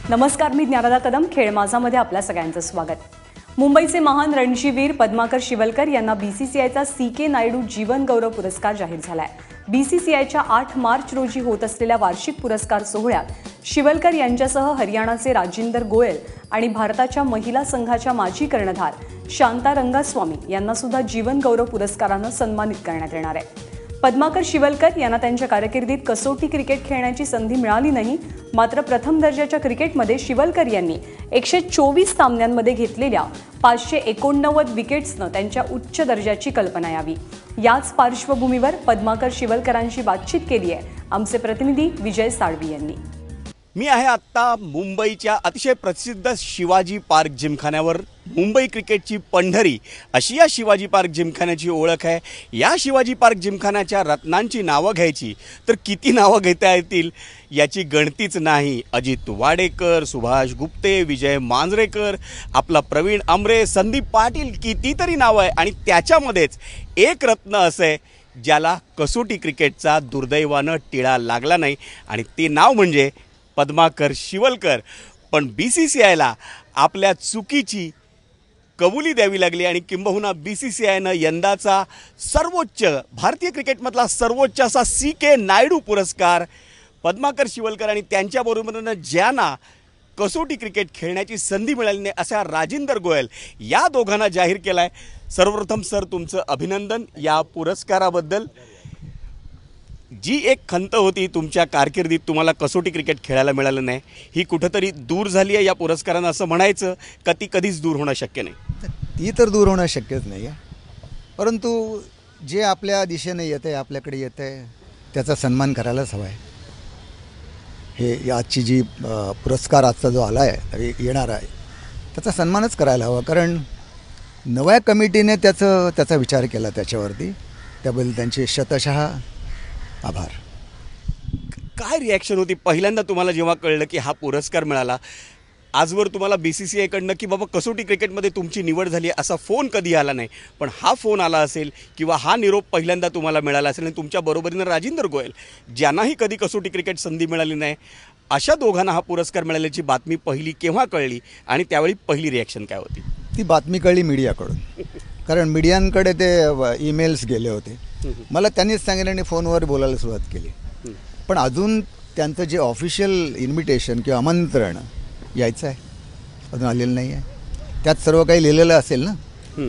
नमस्कार, मी ज्ञानदा कदम. खेळ माझामध्ये आपल्या सगळ्यांचं स्वागत. मुंबईचे महान रणजीवीर पद्माकर शिवलकर यांना बीसीसीआयचा सी.के. नायडू जीवन गौरव पुरस्कार जाहीर झालाय. बीसीसीआयच्या 8 मार्च रोजी होत असलेल्या वार्षिक पुरस्कार सोहळ्यात शिवलकर यांच्यासह हरियाणाचे राजिंदर गोयल आणि भारताच्या महिला संघाच्या माजी कर्णधार शांता रंगास्वामी यांना सुद्धा जीवन गौरव पुरस्कारानं सन्मानित करण्यात येणार आहे. पद्माकर शिवलकर यांना त्यांच्या कारकिर्दीत कसोटी क्रिकेट खेळण्याची संधी मिळाली नाही. मात्र प्रथम दर्जाच्या क्रिकेटमध्ये शिवलकर यांनी 124 सामन्यांमध्ये घेतलेल्या 589 विकेट्सनं त्यांच्या उच्च दर्जाची कल्पना यावी. याच पार्श्वभूमीवर पद्माकर शिवलकरांशी बातचीत केली आहे आमचे प्रतिनिधी विजय साळवी यांनी. मी आहे आत्ता मुंबईच्या अतिशय प्रसिद्ध शिवाजी पार्क जिमखान्यावर. मुंबई क्रिकेटची पंढरी अशी या शिवाजी पार्क जिमखान्याची ओळख आहे. या शिवाजी पार्क जिमखान्याच्या रत्नांची नावं घ्यायची तर किती नावं घेता येतील याची गणतीच नाही. अजित वाडेकर, सुभाष गुप्ते, विजय मांजरेकर, आपला प्रवीण आमरे, संदीप पाटील, कितीतरी नावं आहे. आणि त्याच्यामध्येच एक रत्न असं आहे ज्याला कसोटी क्रिकेटचा दुर्दैवानं टिळा लागला नाही आणि ते नाव म्हणजे पद्माकर शिवलकर. पण बीसीसीआयला आपल्या चुकीची कबुली द्यावी लागली आणि किंबहुना बीसीसीआयनं यंदाचा सर्वोच्च भारतीय क्रिकेटमधला सर्वोच्च असा सी.के. नायडू पुरस्कार पद्माकर शिवलकर आणि त्यांच्याबरोबरीनं ज्यांना कसोटी क्रिकेट खेळण्याची संधी मिळाली नाही अशा राजिंदर गोयल या दोघांना जाहीर केला आहे. सर्वप्रथम सर, तुमचं अभिनंदन या पुरस्काराबद्दल. जी एक खंत होती तुमच्या कारकिर्दीत तुम्हाला कसोटी क्रिकेट खेळायला मिळालं नाही, ही कुठंतरी दूर झाली आहे या पुरस्कारानं असं म्हणायचं का ती कधीच दूर होणं शक्य नाही? ती तर दूर होणं शक्यच नाही आहे, परंतु जे आपल्या दिशेने येतं आहे, आपल्याकडे येतं आहे, त्याचा सन्मान करायलाच हवा आहे. हे आजची जी पुरस्कार आजचा जो आला आहे, येणार आहे, त्याचा सन्मानच करायला हवा. कारण नव्या कमिटीने त्याचा विचार केला त्याच्यावरती, त्याबद्दल त्यांचे शतशः आभार. काय रिॲक्शन होती पहिल्यांदा तुम्हाला जेव्हा कळलं की हा पुरस्कार मिळाला? आजवर तुम्हाला बीसीसीआयकडनं की बाबा कसोटी क्रिकेटमध्ये तुमची निवड झाली असा फोन कधी आला नाही, पण हा फोन आला असेल किंवा हा निरोप पहिल्यांदा तुम्हाला मिळाला असेल आणि तुमच्या बरोबरीनं राजिंदर गोयल ज्यांनाही कधी कसोटी क्रिकेट संधी मिळाली नाही अशा दोघांना हा पुरस्कार मिळाल्याची बातमी पहिली केव्हा कळली आणि त्यावेळी पहिली रिॲक्शन काय होती? ती बातमी कळली मीडियाकडून. कारण मीडियांकडे ते ईमेल्स गेले होते. मला त्यांनीच सांगितलं आणि फोनवर बोलायला सुरुवात केली. पण अजून त्यांचं जे ऑफिशियल इन्व्हिटेशन किंवा आमंत्रण यायचं आहे अजून आलेलं नाही आहे. त्यात सर्व काही लिहिलेलं असेल ना,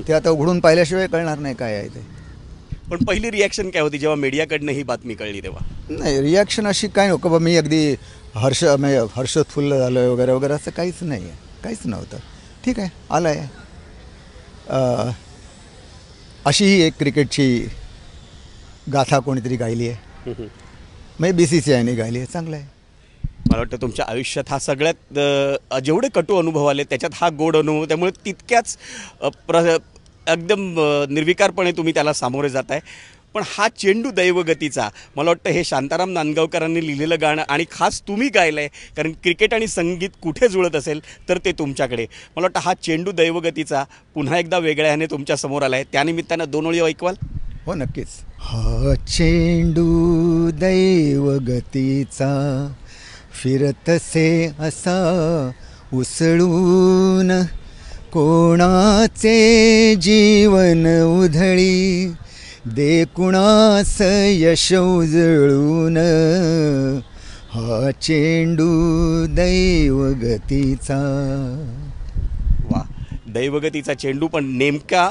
ते आता उघडून पाहिल्याशिवाय कळणार नाही काय आहे ते. पण पहिली रिॲक्शन काय होती जेव्हा मीडियाकडनं ही बातमी कळली तेव्हा? नाही, रिॲक्शन अशी काय नको बा मी अगदी हर्षोत्फुल्ल झालो वगैरे वगैरे असं काहीच नाही आहे, काहीच नव्हतं. ठीक आहे, आलं आहे. अशी ही एक क्रिकेटची गाथा कोणीतरी गायली आहे, म्हणजे बीसीसीआयने गायली आहे. चांगलं आहे. मला वाटतं तुमच्या आयुष्यात हा सगळ्यात जेवढे कटू अनुभव आले त्याच्यात हा गोड अनुभव, त्यामुळे तितक्याच एकदम निर्विकारपणे तुम्ही त्याला सामोरे जात आहे. पण हा चेंडू दैवगतीचा, मला वाटतं हे शांताराम नांदगावकरांनी लिहिलेलं गाणं आणि खास तुम्ही गायलं आहे, कारण क्रिकेट आणि संगीत कुठे जुळत असेल तर ते तुमच्याकडे. मला वाटतं हा चेंडू दैवगतीचा पुन्हा एकदा वेगळ्या ह्याने तुमच्यासमोर आला आहे. त्यानिमित्तानं 2 ओळी ऐकवाल? हो, नक्कीच. हा चेंडू दैवगतीचा फिरतसे असा उसळून, कोणाचे जीवन उधळी दे कुणास यश उजळून, हा चेंडू दैवगतीचा. वा, दैवगतीचा चेंडू. पण नेमका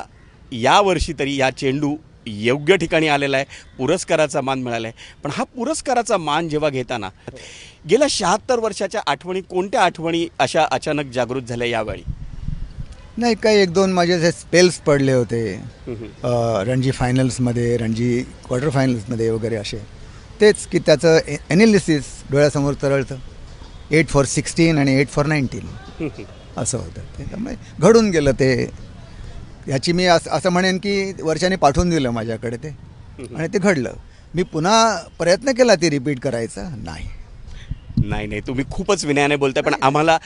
यावर्षी तरी या चेंडू योग्य ठिकाणी आलेला आहे, पुरस्काराचा मान मिळाला आहे. पण हा पुरस्काराचा मान जेव्हा घेताना गेल्या 76 वर्षाच्या आठवणी, कोणत्या आठवणी अशा अचानक जागृत झाल्या यावेळी? नाही, काही 1-2 माझे जे स्पेल्स पडले होते रणजी फायनल्समध्ये, रणजी क्वार्टर फायनल्समध्ये वगैरे असे, तेच की त्याचं ॲनालिसिस डोळ्यासमोर तरळतं. 8 for 16 आणि 8 for 19 असं होतं. त्यामुळे घडून गेलं ते. ह्याची मी असं म्हणेन की वर्षाने पाठवून दिलं माझ्याकडे ते आणि ते घडलं. मी पुन्हा प्रयत्न केला ती रिपीट करायचा नाही. नाही नाही, तुम्ही खूपच विनयाने बोलताय, पण आम्हाला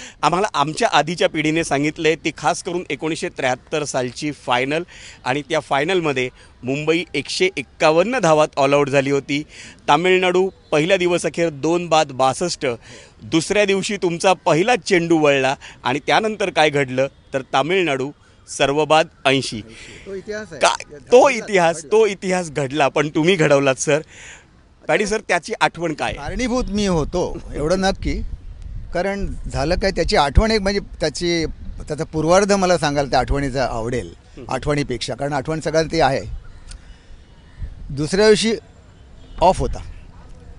आमच्या आधीच्या पिढीने सांगितलंय ती खास करून 1973 सालची फायनल, आणि त्या फायनलमध्ये मुंबई 151 धावात ऑल आऊट झाली होती. तामिळनाडू पहिल्या दिवस अखेर 2 बाद 62. दुसऱ्या दिवशी तुमचा पहिलाच चेंडू वळला आणि त्यानंतर काय घडलं तर तामिळनाडू सर्वबाद 80. तो इतिहास आहे. तो इतिहास घडला, पण तुम्ही घडवलात सर. पॅडी सर, त्याची आठवण काय? कारणीभूत मी होतो एवढं नक्की. कारण झालं काय, त्याची आठवण एक म्हणजे त्याचा पूर्वार्ध मला सांगाल त्या आठवणीचा आवडेल आठवणीपेक्षा, कारण आठवण सगळ्यात ती आहे. दुसऱ्या दिवशी ऑफ होता.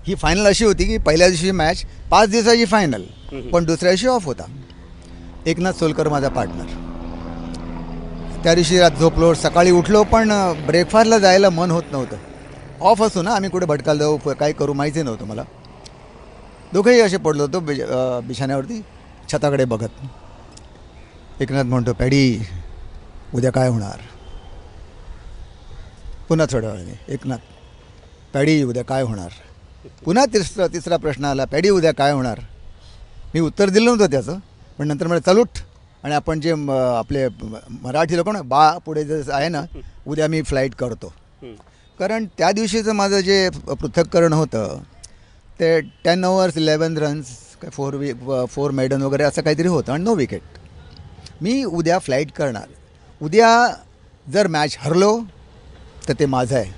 ही फायनल अशी होती की पहिल्या दिवशी मॅच 5 दिवसाची फायनल, पण दुसऱ्या दिवशी ऑफ होता. एकनाथ सोलकर माझा पार्टनर. त्या दिवशी रात झोपलो, सकाळी उठलो, पण ब्रेकफास्टला जायला मन होत नव्हतं. ऑफ असतो ना, आम्ही कुठे भटकायला जाऊ काय करू माहिती नव्हतं मला. दोघंही असे पडलो होतो बिछाण्यावरती छताकडे बघत. एकनाथ म्हणतो, पॅडी उद्या काय होणार? पुन्हा थोड्या वेळाने एकनाथ, पॅडी उद्या काय होणार? पुन्हा तिसरा प्रश्न आला, पॅडी उद्या काय होणार? मी उत्तर दिलं नव्हतं त्याचं, पण नंतर मला चल उठ, आणि आपण जे आपले मराठी लोक ना बा पुढे जर आहे ना, उद्या मी फ्लाईट करतो. कारण त्या दिवशीचं माझं जे पृथक्करण होतं ते 10 overs 11 runs, 4 maiden वगैरे असं काहीतरी होतं, आणि 9 विकेट. मी उद्या फ्लाईट करणार. उद्या जर मॅच हरलो तर ते माझं आहे,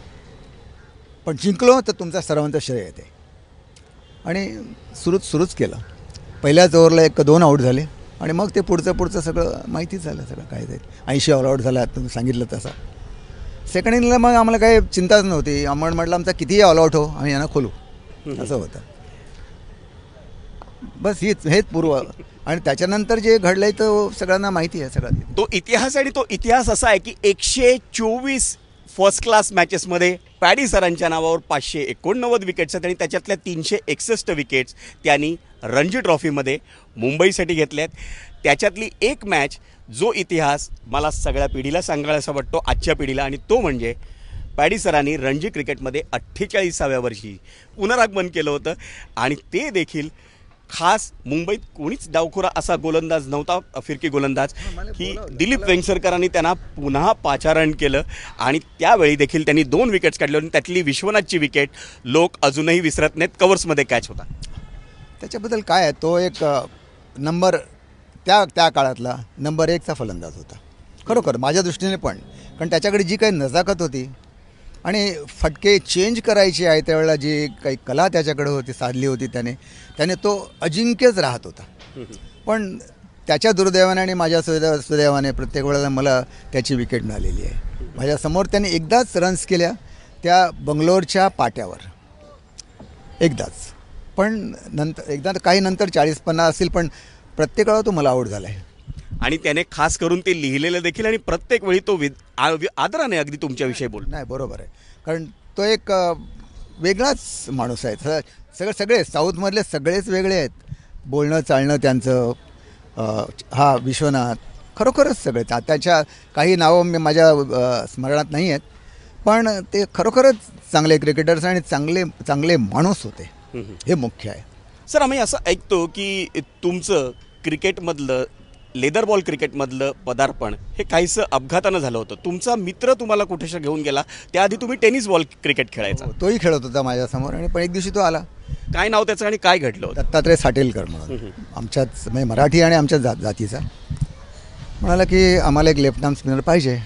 पण जिंकलो तर तुमचा सर्वांचं श्रेय येते. आणि सुरूच केलं. पहिल्याच ओव्हरला 1-2 आऊट झाले, आणि मग ते पुढचं सगळं माहितीच झालं. सगळं काय ते 80 ऑल आऊट झाला तुम्ही सांगितलं तसं. सेकंड इनिंगला मग आम्हाला काही चिंताच नव्हती. आम्हाला म्हटलं आमचा कितीही ऑल आऊट हो, आम्ही यांना खोलू, असं होतं. बस हेच पूर्व. आणि त्याच्यानंतर जे घडलंय तर सगळ्यांना माहिती आहे. सगळं तो इतिहास, आणि तो इतिहास असा आहे की 124 फर्स्ट क्लास मॅचेसमध्ये पॅडी सरांच्या नावावर 589 विकेट्स आहेत, आणि त्याच्यातल्या 361 विकेट्स त्यांनी रणजी ट्रॉफीमध्ये मुंबईसाठी घेतल्यात. त्याच्यातली एक मॅच जो इतिहास मला सगळ्या पिढीला सांगायला वाटतो, आजच्या पिढीला, आणि तो म्हणजे पॅडी सरांनी रणजी क्रिकेटमध्ये 48व्या वर्षी पुनरागमन केलं होतं. आणि ते देखील खास मुंबईत कोणीच डावखुरा असा गोलंदाज नव्हता, फिरकी गोलंदाज, की दिलीप वेंगसरकरांनी त्यांना पुन्हा पाचारण केलं. आणि त्यावेळी देखील त्यांनी 2 विकेट्स काढले, आणि त्यातली विश्वनाथची विकेट लोक अजूनही विसरत नाहीत. कव्हर्समध्ये कॅच होता. त्याच्याबद्दल काय आहे, तो एक नंबर त्या काळातला नंबर 1चा फलंदाज होता खरोखर माझ्या दृष्टीने. पण कारण त्याच्याकडे जी काही नजाकत होती आणि फटके चेंज करायचे आहे त्यावेळेला जी काही कला त्याच्याकडे होती, साधली होती त्याने तो अजिंक्यच राहत होता. पण त्याच्या दुर्दैवाने आणि माझ्या सुदैवाने प्रत्येक वेळेला मला त्याची विकेट मिळालेली आहे. माझ्यासमोर त्याने एकदाच रन्स केल्या, त्या बंगलोरच्या पाट्यावर एकदाच. पण नंतर एकदा काही नंतर 40-50 असतील, पण प्रत्येक वेळा तो मला आऊट झाला आहे. आणि त्याने खास करून ते लिहिलेलं देखील, आणि प्रत्येक वेळी तो आदराने अगदी तुमच्याविषयी बोल. नाही, बरोबर आहे. कारण तो एक वेगळाच माणूस आहे. सगळे साऊथमधले सगळेच वेगळे आहेत. बोलणं चालणं त्यांचं. हा विश्वनाथ, खरोखरच सगळे. त्याच्या काही नावं मी माझ्या स्मरणात नाही आहेत, पण ते खरोखरच चांगले क्रिकेटर्स आणि चांगले माणूस होते. हे मुख्य आहे. सर, आम्ही असं ऐकतो की तुमचं क्रिकेटमधलं, लेदर बॉल क्रिकेटमधलं पदार्पण हे काहीसं अपघातानं झालं होतं. तुमचा मित्र तुम्हाला कुठेशा घेऊन गेला, त्याआधी तुम्ही टेनिस बॉल क्रिकेट खेळायचा. तोही खेळत होता माझ्यासमोर, आणि पण एक दिवशी तो आला. काय नाव त्याचं आणि काय घडलं होतं? दत्तात्रय साटेलकर म्हणून, आमच्याच म्हणजे मराठी आणि आमच्या जातीचा. म्हणाला की आम्हाला एक लेफ्ट आर्म स्पिनर पाहिजे,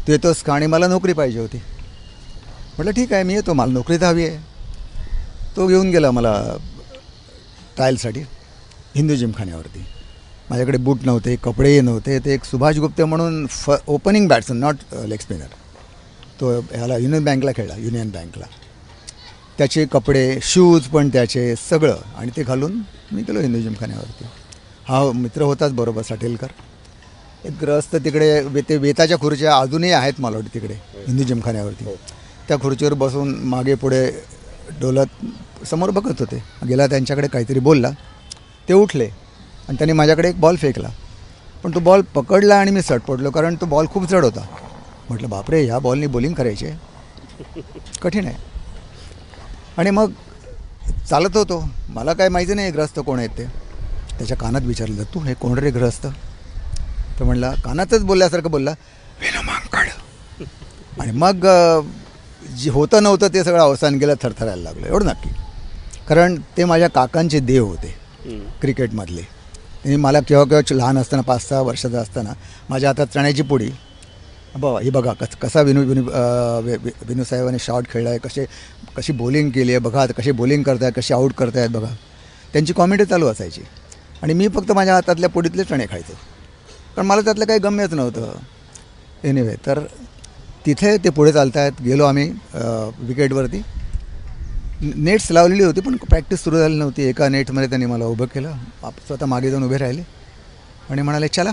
तू येतोस का? आणि मला नोकरी पाहिजे होती. म्हटलं ठीक आहे, मी येतो, मला नोकरी तर हवी आहे. तो घेऊन गेला मला ट्रायलसाठी हिंदू जिमखान्यावरती. माझ्याकडे बूट नव्हते, कपडेही नव्हते. ते एक सुभाष गुप्ते म्हणून opening batsman, not leg spinner, तो ह्याला युनियन बँकला खेळला, युनियन बँकला. त्याचे कपडे, शूज पण त्याचे सगळं, आणि ते घालून मी गेलो हिंदू जिमखान्यावरती. हा मित्र होताच बरोबर साटेलकर. एक ग्रस्त तिकडे ते वेताच्या खुर्च्या अजूनही आहेत मला वाटतं तिकडे हिंदू जिमखान्यावरती. त्या खुर्चीवर बसून मागे पुढे डोलत समोर बघत होते. गेला, त्यांच्याकडे काहीतरी बोलला, ते उठले, आणि त्यांनी माझ्याकडे एक बॉल फेकला. पण तो बॉल पकडला आणि मी सटपडलो, कारण तो बॉल खूप जड होता. म्हटलं बापरे, ह्या बॉलनी बॉलिंग करायची आहे, कठीण आहे. आणि मग चालत होतो, मला काय माहिती नाही ग्रस्त कोण आहेत ते. त्याच्या कानात विचारलं, तू हे कोण रे ग्रस्त? तर म्हणला, कानातच बोलल्यासारखं बोलला, विनोमांकड. आणि मग जे होतं नव्हतं ते सगळं अवसान गेलं, थरथरायला लागलं, एवढं नक्की. कारण ते माझ्या काकांचे देव होते क्रिकेटमधले. त्यांनी मला केव्हा केव्हा लहान असताना 5-6 वर्षाचा असताना माझ्या हातात चण्याची पोळी, हे बघा कसा विनू साहेबांनी शॉट खेळला आहे, कशी बॉलिंग केली आहे बघा, कशी बॉलिंग करतायत, कशी आऊट करतायत बघा, त्यांची कॉमेडी चालू असायची. आणि मी फक्त माझ्या हातातल्या पोळीतले चणे खायचो, कारण मला त्यातलं काही गम्यच नव्हतं. एनिवे, तर तिथे ते पुढे चालत आहेत. गेलो आम्ही विकेटवरती. नेट्स लावलेली होती पण प्रॅक्टिस सुरू झाली नव्हती. एका नेटमध्ये त्यांनी मला उभं केलं, स्वतः मागे जाऊन उभे राहिले आणि म्हणाले चला.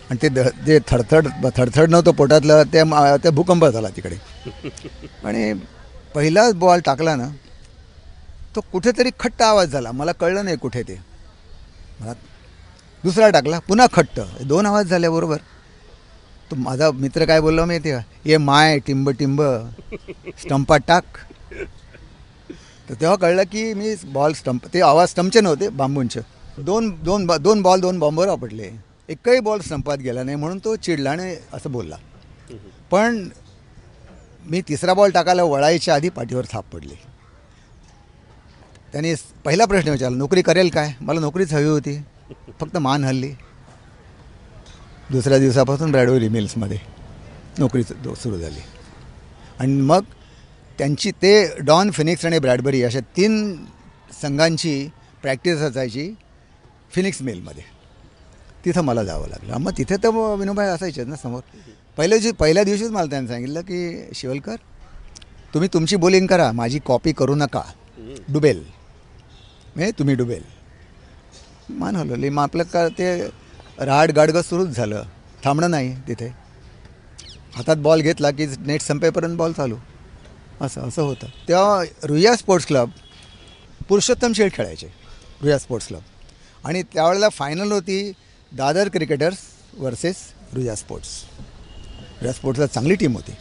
आणि ते थडथड नव्हतं पोटातलं, त्या भूकंप झाला तिकडे. आणि पहिलाच बॉल टाकला ना, तो कुठेतरी खट्ट आवाज झाला, मला कळलं नाही कुठे ते. मला दुसरा टाकला, पुन्हा खट्ट, 2 आवाज झाल्याबरोबर तो माझा मित्र काय बोलला माहिती का, ये माय टिंब टिंब स्टंपात टाक. तर तेव्हा कळलं की मी बॉल स्टंप, ते आवाज स्टंपचे नव्हते, बांबूंचे. दोन बॉल 2 बॉम्बवर आपटले, एकही बॉल स्टंपात गेला नाही, म्हणून तो चिडला आणि असं बोलला. पण मी तिसरा बॉल टाकायला वळायच्या आधी पाठीवर थाप पडली. त्याने पहिला प्रश्न विचारला, नोकरी करेल काय? मला नोकरीच हवी होती, फक्त मान हल्ली. दुसऱ्या दिवसापासून ब्रॅडबरी मिल्समध्ये नोकरी सुरू झाली. आणि मग त्यांची ते डॉन, फिनिक्स आणि ब्रॅडबरी अशा 3 संघांची प्रॅक्टिस असायची फिनिक्स मिलमध्ये. तिथं मला जावं लागलं. मग तिथे तर विनोबाई असायचेच ना समोर. पहिल्या दिवशीच मला त्यांनी सांगितलं की शिवलकर, तुम्ही तुमची बॉलिंग करा, माझी कॉपी करू नका, डुबेल तुम्ही डुबेल. मान हलवली. मग आपलं का ते राड गाडगं सुरूच झालं, थांबणं नाही तिथे. हातात बॉल घेतला की नेट संपेपर्यंत बॉल चालू, असं होतं. तेव्हा रुईया स्पोर्ट्स क्लब पुरुषोत्तम शेठ खेळायचे, रुईया स्पोर्ट्स क्लब. आणि त्यावेळेला फायनल होती Dadar cricketers versus Ruia sports. Ruia स्पोर्ट्सला चांगली टीम होती.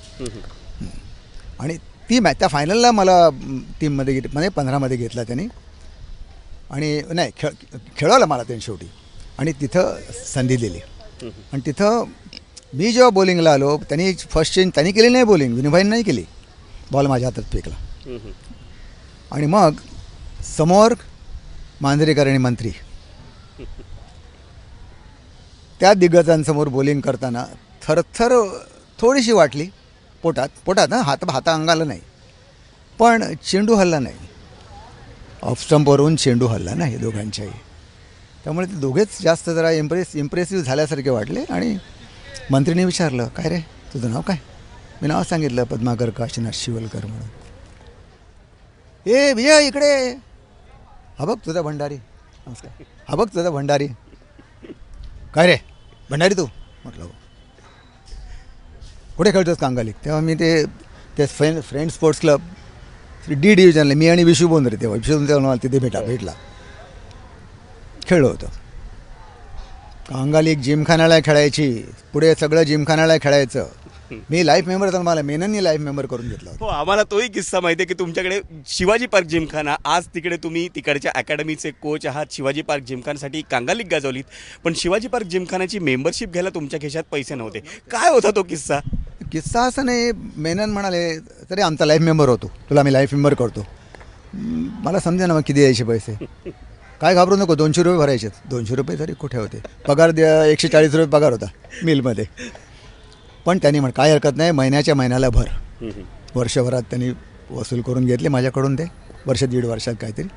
आणि ती मॅच, त्या फायनलला मला टीममध्ये म्हणजे 15मध्ये घेतला त्यांनी. आणि नाही खेळवलं मला त्यांनी शेवटी. आणि तिथं संधी दिली. आणि तिथं मी जेव्हा बॉलिंगला आलो, त्यांनी फर्स्ट चेंज त्यांनी केली नाही, बॉलिंग विनोबाईंनी नाही केली. बॉल माझ्या हातात फेकला. आणि मग समोर मांजरेकर आणि मंत्री, त्या दिग्गजांसमोर बॉलिंग करताना थरथर थोडीशी वाटली पोटात हाता अंगाला नाही, पण चेंडू हल्ला नाही. ऑफ स्टंपवरून चेंडू हल्ला नाही दोघांच्याही. त्यामुळे ते दोघेच जास्त जरा इम्प्रेसिव्ह झाल्यासारखे वाटले. आणि मंत्रीने विचारलं, काय रे तुझं नाव काय? मी नाव सांगितलं, पद्माकर काशीनाथ शिवलकर म्हणून. ए विजय इकडे, हा बघ तुझा भंडारी. नमस्कार. हा बघ तुझा भंडारी. काय रे भंडारी तू? म्हटलं कुठे खेळतोस? कांगालीत. तेव्हा मी ते फ्रेंड स्पोर्ट्स क्लब डी डिव्हिजनला, मी आणि विशू बोंद्रे, तेव्हा मला तिथे भेटला, खेळलो होतो. कांगाली एक जिमखान्याला खेळायची, पुढे सगळं जिमखान्याला खेळायचं. मी लाईफ मेंबर होतो, मला मेनननी लाईफ मेंबर करून घेतला होता. हो, आम्हाला तोही किस्सा माहिती आहे की तुमच्याकडे शिवाजी पार्क जिमखाना, आज तिकडे तुम्ही तिकडच्या अकॅडमीचे कोच आहात. शिवाजी पार्क जिमखान्यासाठी कांगालीत गाजवलीत, पण शिवाजी पार्क जिमखान्याची मेंबरशिप घ्यायला तुमच्या खिशात पैसे नव्हते. काय होता तो किस्सा? किस्सा असं नाही, मेनन म्हणाले तरी आमचा लाईफ मेंबर होतो, तुला मी लाईफ मेंबर करतो. मला समजा ना मग किती द्यायचे पैसे. काय घाबरू नको, 200 रुपये भरायचे. 200 रुपये तरी कुठे होते, पगार 140 रुपये पगार होता मिलमध्ये. पण त्यांनी काय हरकत नाही, महिन्याला भर. वर्षभरात त्यांनी वसूल करून घेतले माझ्याकडून ते, 1-1.5 वर्षात काहीतरी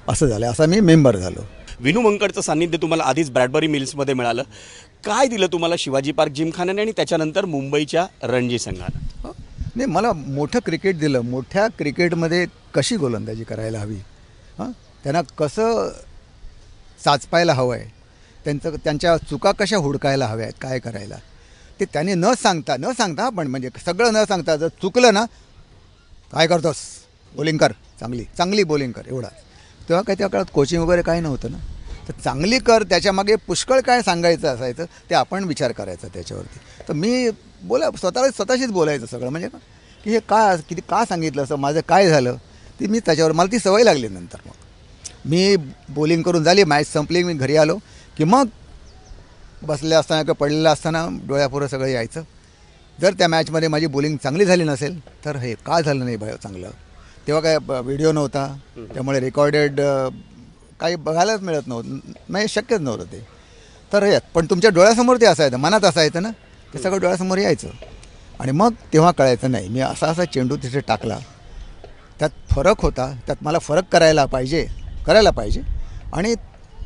असं झालं. असा मी मेंबर झालो. विनू मंकडचं सान्निध्य तुम्हाला आधीच ब्रॅडबरी मिल्समध्ये मिळालं. काय दिलं तुम्हाला शिवाजी पार्क जिमखान्याने आणि त्याच्यानंतर मुंबईच्या रणजी संघानं? नाही, मला मोठं क्रिकेट दिलं. मोठ्या क्रिकेटमध्ये कशी गोलंदाजी करायला हवी, त्यांना कसं साचपायला हवं आहे, त्यांच्या चुका कशा हुडकायला हव्या आहेत, काय करायला ते त्यांनी न सांगता पण म्हणजे सगळं न सांगता, जर चुकलं ना, काय करतोस, बॉलिंग कर, चांगली बॉलिंग कर, एवढा. तेव्हा काही त्या काळात कोचिंग वगैरे काही नव्हतं ना, तर चांगली कर, त्याच्यामागे पुष्कळ काय सांगायचं असायचं ते आपण विचार करायचा त्याच्यावरती. तर मी स्वतःशीच बोलायचं सगळं, म्हणजे की हे का सांगितलं असं, माझं काय झालं, ती मी त्याच्यावर मला ती सवय लागली. नंतर मग मी बॉलिंग करून झाली, मॅच संपली, मी घरी आलो की मग बसले असताना किंवा पडलेलं असताना डोळ्यापुरं सगळं यायचं. जर त्या मॅचमध्ये माझी बॉलिंग चांगली झाली नसेल तर हे का झालं नाही चांगलं. तेव्हा काय व्हिडिओ नव्हता, त्यामुळे रेकॉर्डेड काही बघायलाच मिळत नव्हतं, म्हणजे शक्यच नव्हतं ते. तर हे पण तुमच्या डोळ्यासमोर ते असायचं, मनात असायचं ना, ते सगळं डोळ्यासमोर यायचं. आणि मग तेव्हा कळायचं नाही मी असा चेंडू तिथे टाकला, त्यात फरक होता, त्यात मला फरक करायला पाहिजे आणि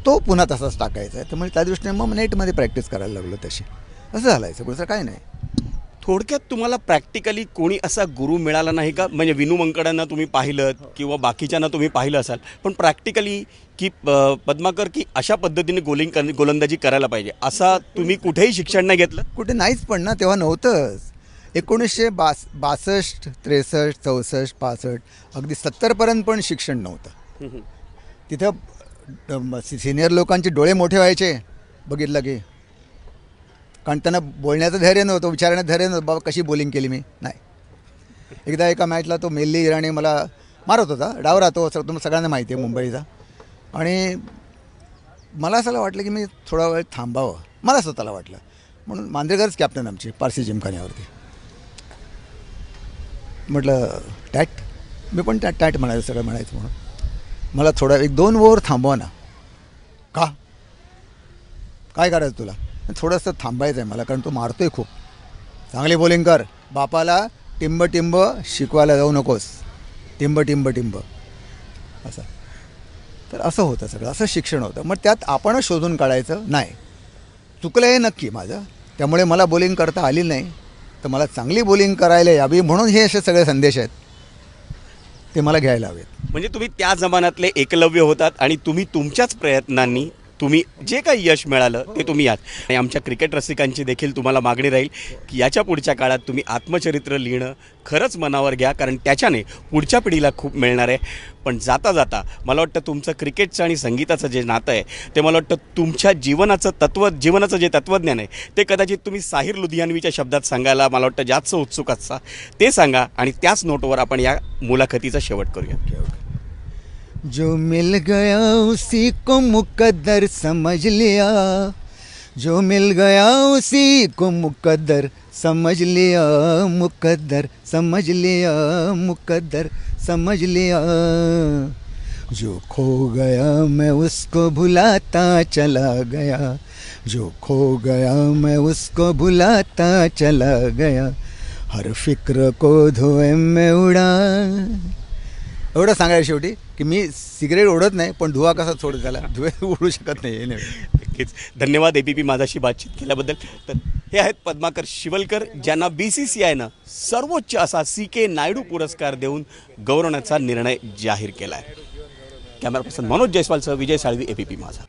तो पुन्हा तसाच टाकायचा आहे. त्यामुळे त्या दृष्टीने मग नेटमध्ये प्रॅक्टिस करायला लागलो तशी. असं झालं सगळं, काय नाही. थोडक्यात तुम्हाला प्रॅक्टिकली कोणी असा गुरु मिळाला नाही का? म्हणजे विनू मंकडांना तुम्ही पाहिलं किंवा बाकीच्यांना तुम्ही पाहिलं असाल, पण प्रॅक्टिकली की पद्माकर की अशा पद्धतीने गोलंदाजी करायला पाहिजे असा तुम्ही कुठेही शिक्षण नाही घेतलं? कुठे नाहीच, पण ना तेव्हा नव्हतंच. 1962, 63, 64, 65 अगदी 70पर्यंत पण शिक्षण नव्हतं. तिथं सिनियर लोकांचे डोळे मोठे व्हायचे बघितलं की, कारण त्यांना बोलण्याचं धैर्य नव्हतं, विचारण्याचं धैर्य नव्हतं, बाबा कशी बॉलिंग केली मी. नाही, एकदा एका मॅचला तो मेल्ली इराणी मला मारत होता, डाव राहतो तुम्हाला सगळ्यांना माहिती आहे मुंबईचा. आणि मला असं वाटलं की मी थोडा वेळ थांबावं, मला स्वतःला वाटलं. म्हणून मांजरेकरच कॅप्टन आमची पारसी जिमखान्यावरती. म्हटलं टॅट, मी पण टॅट म्हणायचं, सगळं म्हणायचं. म्हणून मला थोडा 1-2 ओव्हर थांबवा ना. का काय करायचं तुला? थोडंसं थांबायचं आहे मला, कारण तो मारतोय खूप. चांगली बॉलिंग कर, बापाला टिंब शिकवायला जाऊ नकोस, टिंब असं. तर असं होतं सगळं, असं शिक्षण होतं. मग त्यात आपणच शोधून काढायचं. नाही, चुकलं हे नक्की माझं, त्यामुळे मला बॉलिंग करता आली नाही, तर मला चांगली बॉलिंग करायला यावी म्हणून हे असे सगळे संदेश आहेत, ते मला घ्यायला हवेत. म्हणजे तुम्ही त्या जमान्यातले एकलव्य होतात आणि तुम्ही तुमच्याच प्रयत्नांनी तुम्ही जे काही यश मिळालं ते तुम्ही यात. आणि आमच्या क्रिकेट रसिकांची देखील तुम्हाला मागणी राहील की याच्या पुढच्या काळात तुम्ही आत्मचरित्र लिहिणं खरंच मनावर घ्या, कारण त्याच्याने पुढच्या पिढीला खूप मिळणार आहे. पण जाता जाता मला वाटतं तुमचं क्रिकेटचं आणि संगीताचं जे नातं आहे ते मला वाटतं तुमच्या जीवनाचं जे तत्त्वज्ञान आहे ते कदाचित तुम्ही साहिर लुधियानवीच्या शब्दात सांगायला मला वाटतं जास्त उत्सुक असता. ते सांगा आणि त्याच नोटवर आपण या मुलाखतीचा शेवट करूया. जो मिल गया उसी को मुकद्दर समझ लिया, जो मिल गया उसी को मुकद्दर समझ लिया, मुकद्दर समझ लिया, मुकद्दर समझ लिया. जो खो गया मैं उसको भुलाता चला गया, जो खो गया मैं उसको भुलाता चला गया, हर फिक्र को धुएं में उड़ा. एवढं सांगायला शेवटी की मी सिगरेट ओढत नाही, पण धुवा कसा सोडत त्याला, धुवे उडू शकत नाही. नक्कीच धन्यवाद ABP माझ्याशी बातचीत केल्याबद्दल. तर हे आहेत पद्माकर शिवलकर, ज्यांना BCCIनं सर्वोच्च असा CK नायडू पुरस्कार देऊन गौरवण्याचा निर्णय जाहीर केला आहे. कॅमेरा पर्सन मनोज जयस्वालसह विजय साळवी, ABP माझा.